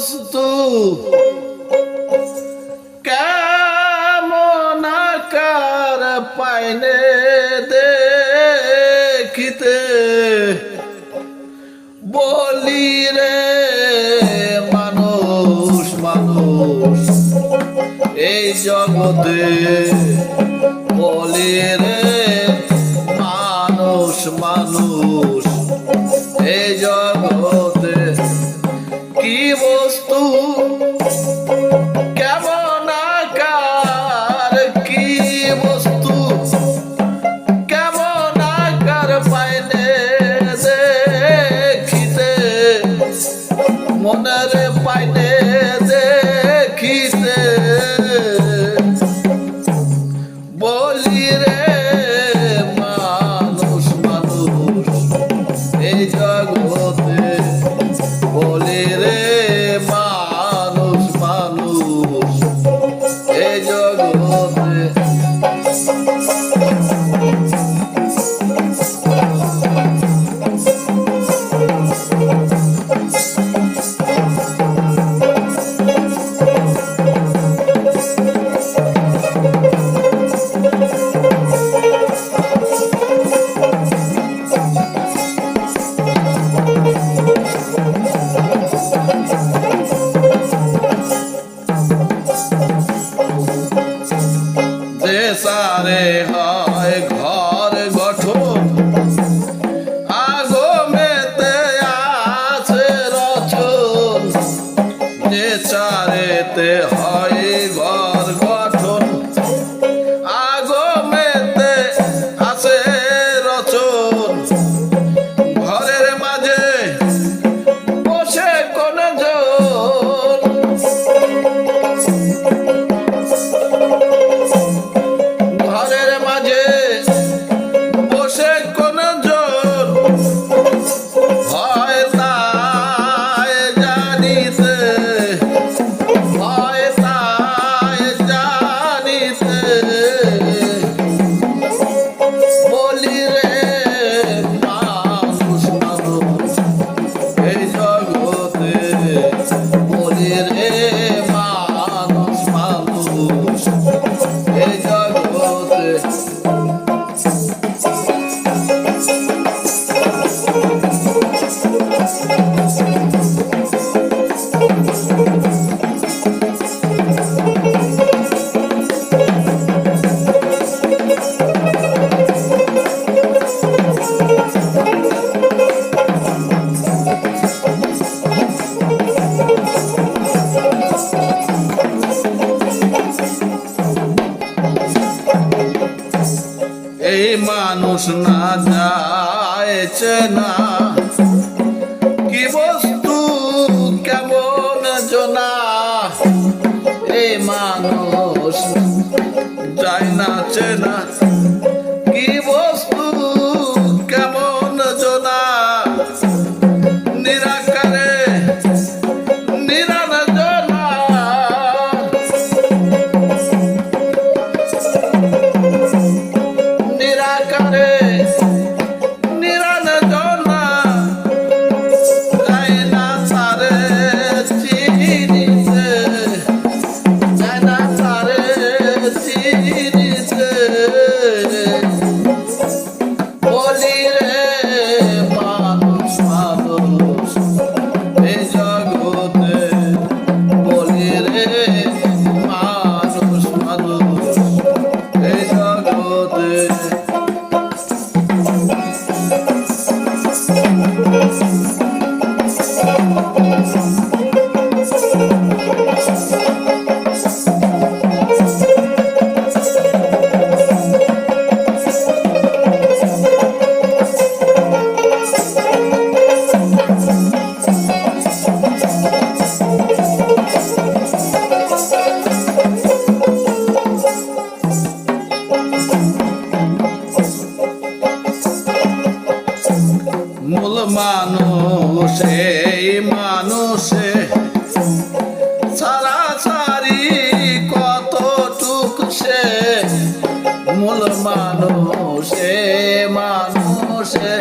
বস্তু কেমন আকার পাইনে দেখিতে বলি রে মানুষ মানুষ এই জগতে বলি রে মানুষ মানুষ এই জগতে কি বস্তু কেমন আকার কি বস্তু কেমন আকার পাইনে দেখিতে মনের পাইনে দেখিতে বলি রে মানুষ মানুষ এই জগতে বলি রে মানুষ মানুষ এই জগতে সারে হয় ঘর গঠন আগমেতে আছে রচন যে চারেতে হয় ঘর গঠন আগমেতে আছে রচন ঘরের মাঝে বসে কোন ঘরের মাঝে বসে কোন জন হয় তাই জানিতে হয় তাই জানিতে বলি রে মানুষ মানুষ এই জগতে বলি রে মানুষ মানুষ এই জগতে এই মানুষ না যায়ছে না কি বস্তু কেমন জনা এই মানুষ যায় না চেনা কি বস্তু কেমন জনা নিরাকারে নিরঞ্জনা নিরাকারে নিরঞ্জনা যায় না তারে চিনিতে যায় না তারে চিনিতে বলি রে মানুষ মানুষ এই জগতে বলি রে মানুষ মানুষ এই জগতে মূল মানুষ এই মানুষে সারাসারি কতটুক সে মূল মানুষে মানুষে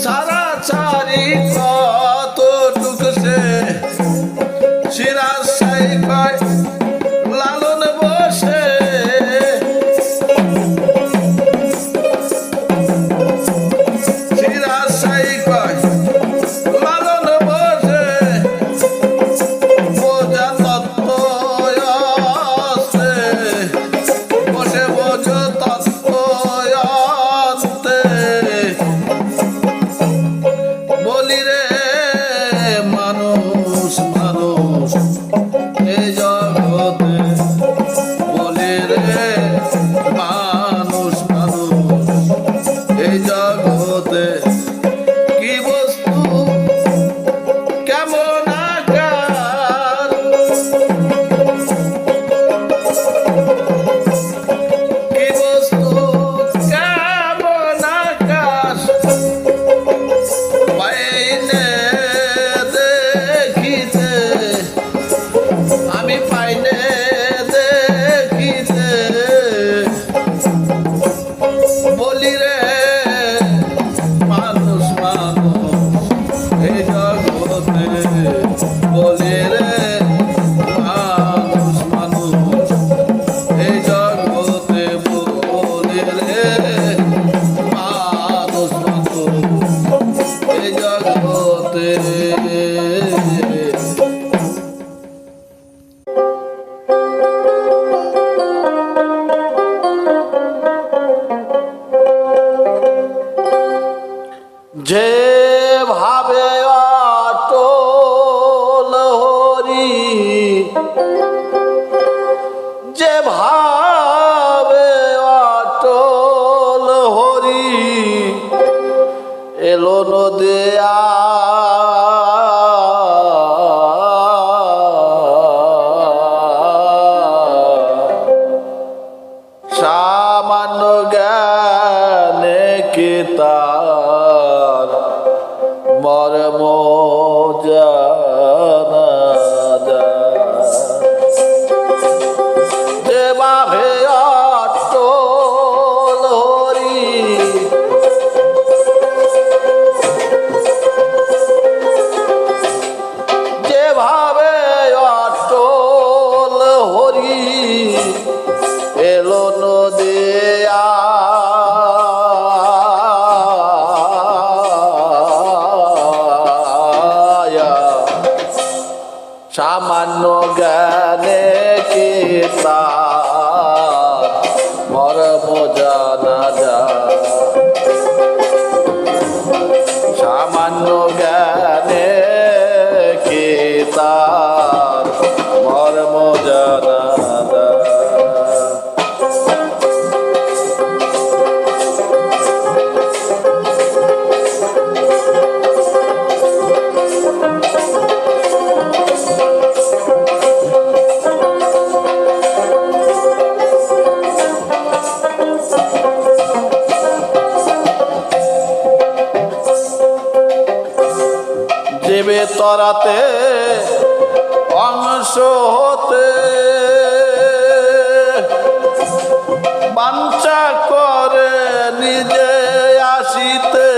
সারাসারি কতটুক সে দেখিতে আমি পাইনে দেখিতে বলি রে মানুষ মানুষ এই জগতে বলি রে মানুষ মানুষ এই জগতে বলি রে মানুষ মানুষ এই জগতে যে ভাবে অটল হরি যে ভাবে অটল হরি এলো নদিয়া সামান্য জ্ঞানে কি তার মর্ম জানা যায় যে ভাবে অটল হরি যে ভাবে অটল হরি এলো নদিয়া সামান্য জ্ঞানে কি তার মর্ম জানা যায় সামান্য জ্ঞানে কি তার মর্ম জানা যায় জীবে তরাতে অংশ হতে বাঞ্ছা করে নিজে আসিতে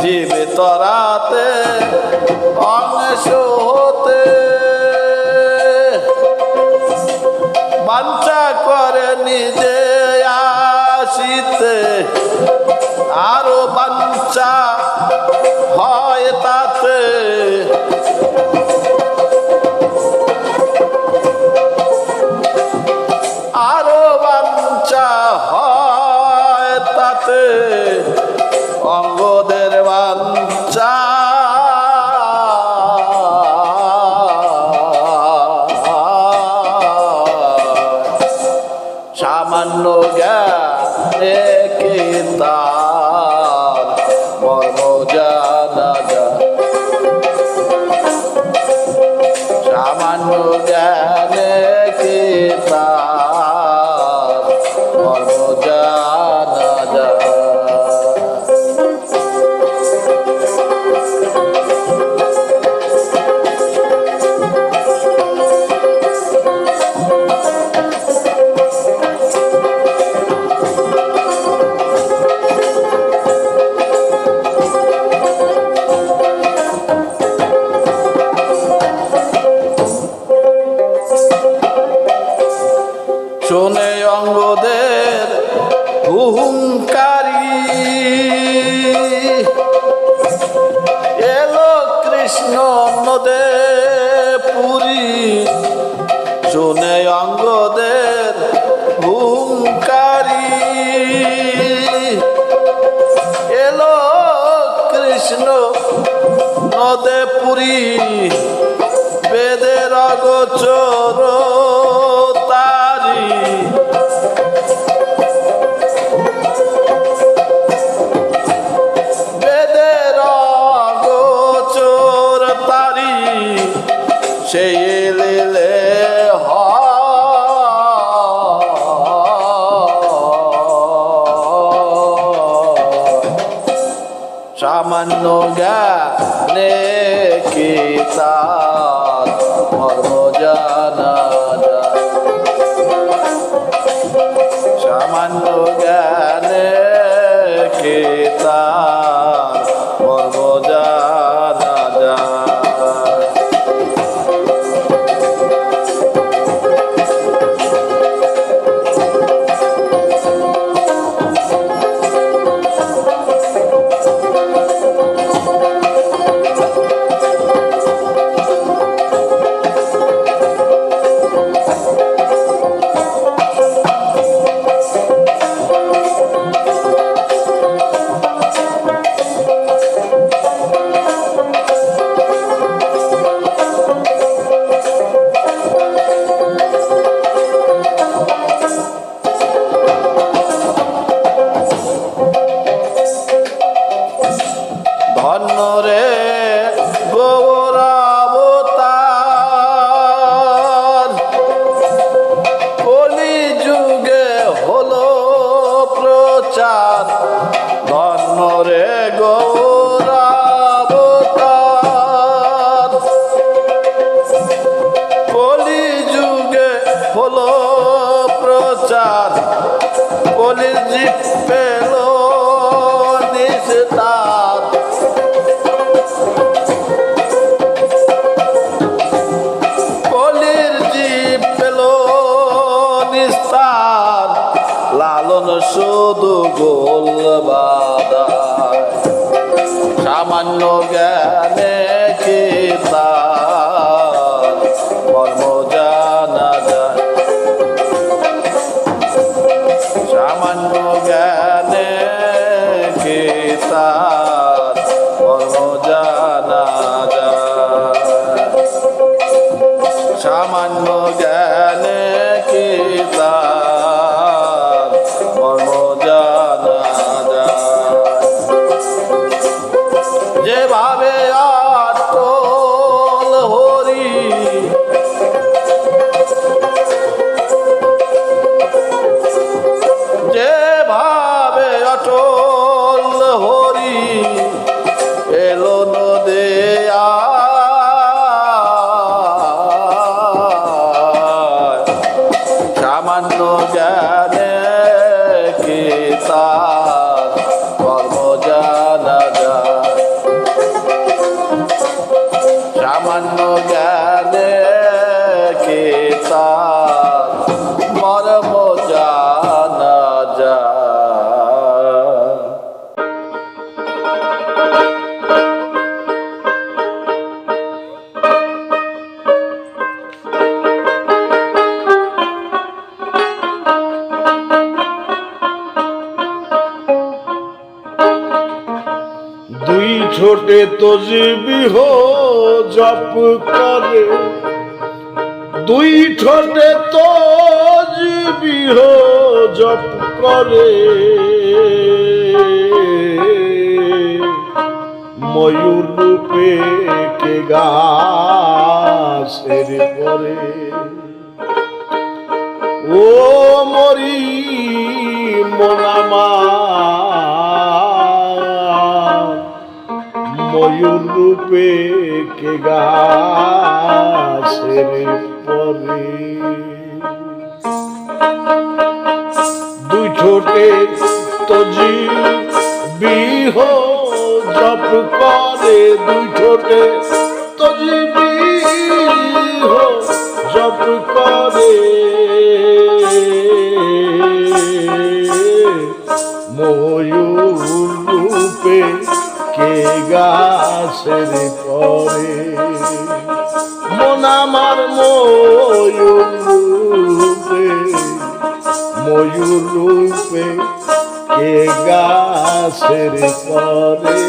জীবে তরাতে অংশ হতে বাঞ্ছা করে নিজে আসিতে আরো বাঞ্ছা হয় তাতে আরো বাঞ্ছা হয় তাতে অঙ্গদের বাঞ্ছা সামান্য জ্ঞানে কি তার মর্ম জানা যায় সামান্য জ্ঞানে কি তার মর্ম জানা যায় শোনে অঙ্গদের হুহুঙ্কারী এলো কৃষ্ণ নদে পুরী শোনে অঙ্গদের হুহুঙ্কারী এলো কৃষ্ণ নদে পুরী বেদের অগোচর তারি বেদের অগোচর তারি সেই লীলে সামান্য জ্ঞানে কি তার মর্ম জানা যায়। সামান্য জ্ঞানে কি তার মর্ম জানা যায়। ধন্য রে গৌরাবতার, কলি যুগে হলো প্রচার। ধন্য রে গৌরাবতার, কলি যুগে হলো প্রচার। কলির জীব পেল নিস্তার। কলির জীব পেল নিস্তার। লালন শুধু গোল বাদায়। সামান্য জ্ঞানে কি তার মর্ম জানা যায়। সামান্য জ্ঞানে কি তার মর্ম জানা যায়। সামান্য জ্ঞানে কি তার মর্ম জানা যায়। যেভাবে আটল হরি, যেভাবে অটল হরি এলো নদে সামান্য জ্ঞানে কি তার কর্ম জানা যায়। সামান্য জ্ঞানে কি তার মর্ম জানা যায়। দুই ছোটে তসবিহ জপ করে, দুই ছোটে তসবিহ জপ করে। ময়ূর রূপে কে গাছের পরে। ও মরি মনামা ময়ূর রূপে কে গাছের পরে। দুই ঠোঁটে তসবিহ জপ করে, দুই ঠোঁটে তসবিহ জপ করে। ময়ূর রূপে কে গাছের পরে। মন আমার ময়ূর রূপে, ময়ূর রূপে কে গাছের পরে।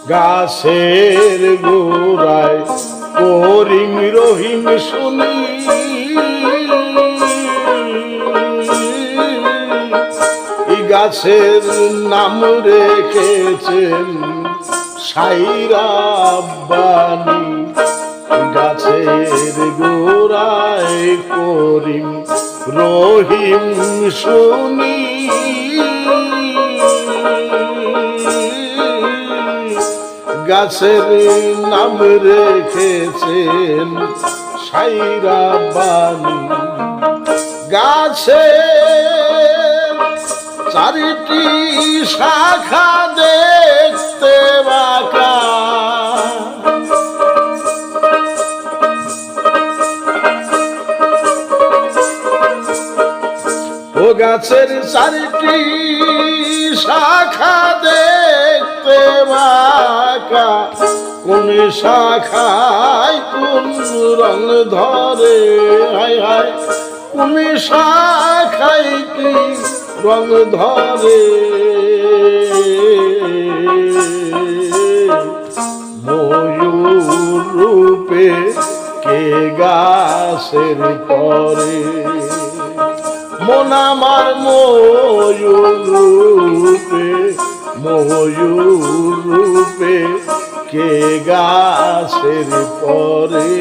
গাছের গোড়ায় করিম রহিম শুনি এই গাছের নাম রেখেছেন সাইরাব্বানি গাছের গোড়ায় করিম রহিম শুনি গাছের নাম রেখেছেন সাইরাব্বানি গাছে চারিটি শাখা দেখতে বাঁকা ও গাছের চারিটি শাখা দেখতে বাঁকা কোন শাখায় কোন রং ধরে হায় হায় কোন শাখায় কি রং ধরে ময়ূর রূপে কে গাছের পরে মন আমার ময়ূর রূপে কে গাছের পরে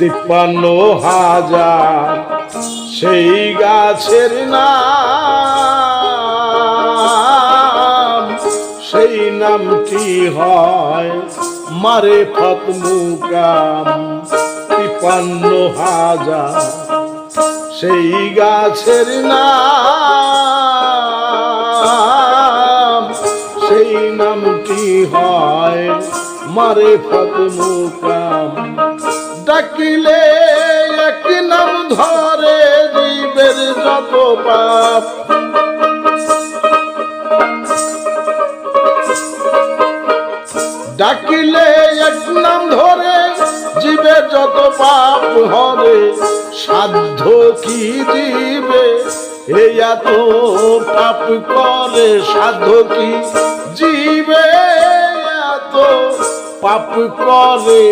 তিপ্পান্ন হাজার সেই গাছের নাম সেই নামটি হয় মারেফত মুকাম ৫৩,০০০ সেই গাছের নাম সেই নামটি হয় মারেফত মুকাম ডাকিলে এক নাম ধরে জীবের যত পাপ ডাকিলে এক নাম ধরে জীবের যত পাপ হবে সাধ্য কি জীবে এই এত পাপ করে সাধ্য কি জীবে এত পাপ করে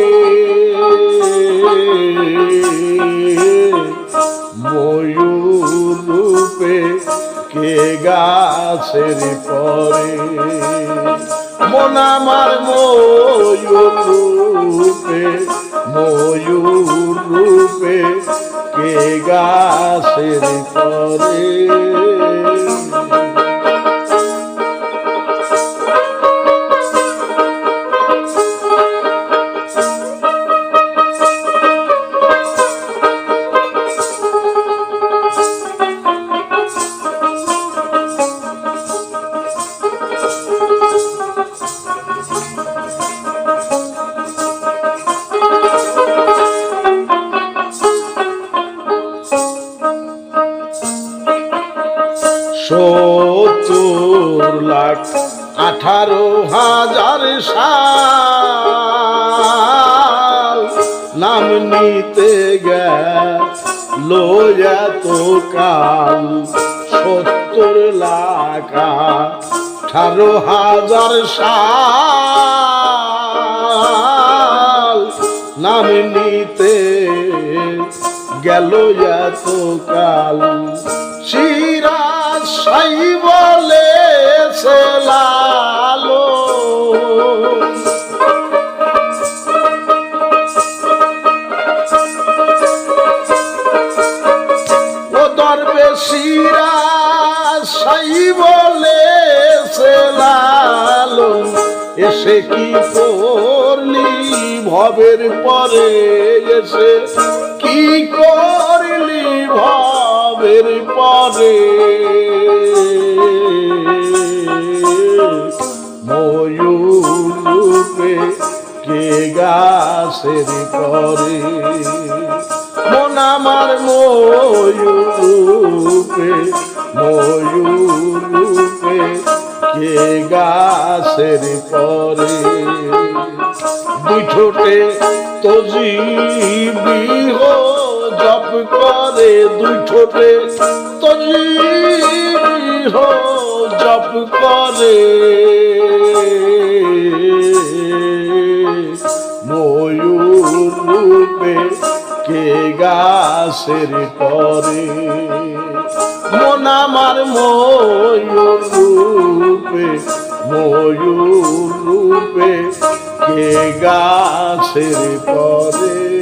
ময়ূর রূপে কে গাছের পরে মন আমার ময়ূর রূপে কে গাছের পরে (৭,১৮,০০০) সাল নাম নিতে গেল এত কাল ৭০,১৮,০০০ সাল নাম নিতে গেল এত কাল সিরাজ সাই বলেছে লালো ও দরবেশ সিরাজ সাই বলেছে লালো এসে কি করলি ভবের পরে এসে কি করলি ভবের পরে ময়ূর রূপে কে গাছের করে মন আমার ময়ূর রূপে কে গাছের পরে দুই ঠোঁটে তজিবিহ জপ করে দুই ঠোঁটে তজিবিহ জপ করে ময়ূর রূপে কে গাছের করে মন আমার ময়ূর রূপে কে গাছের পরে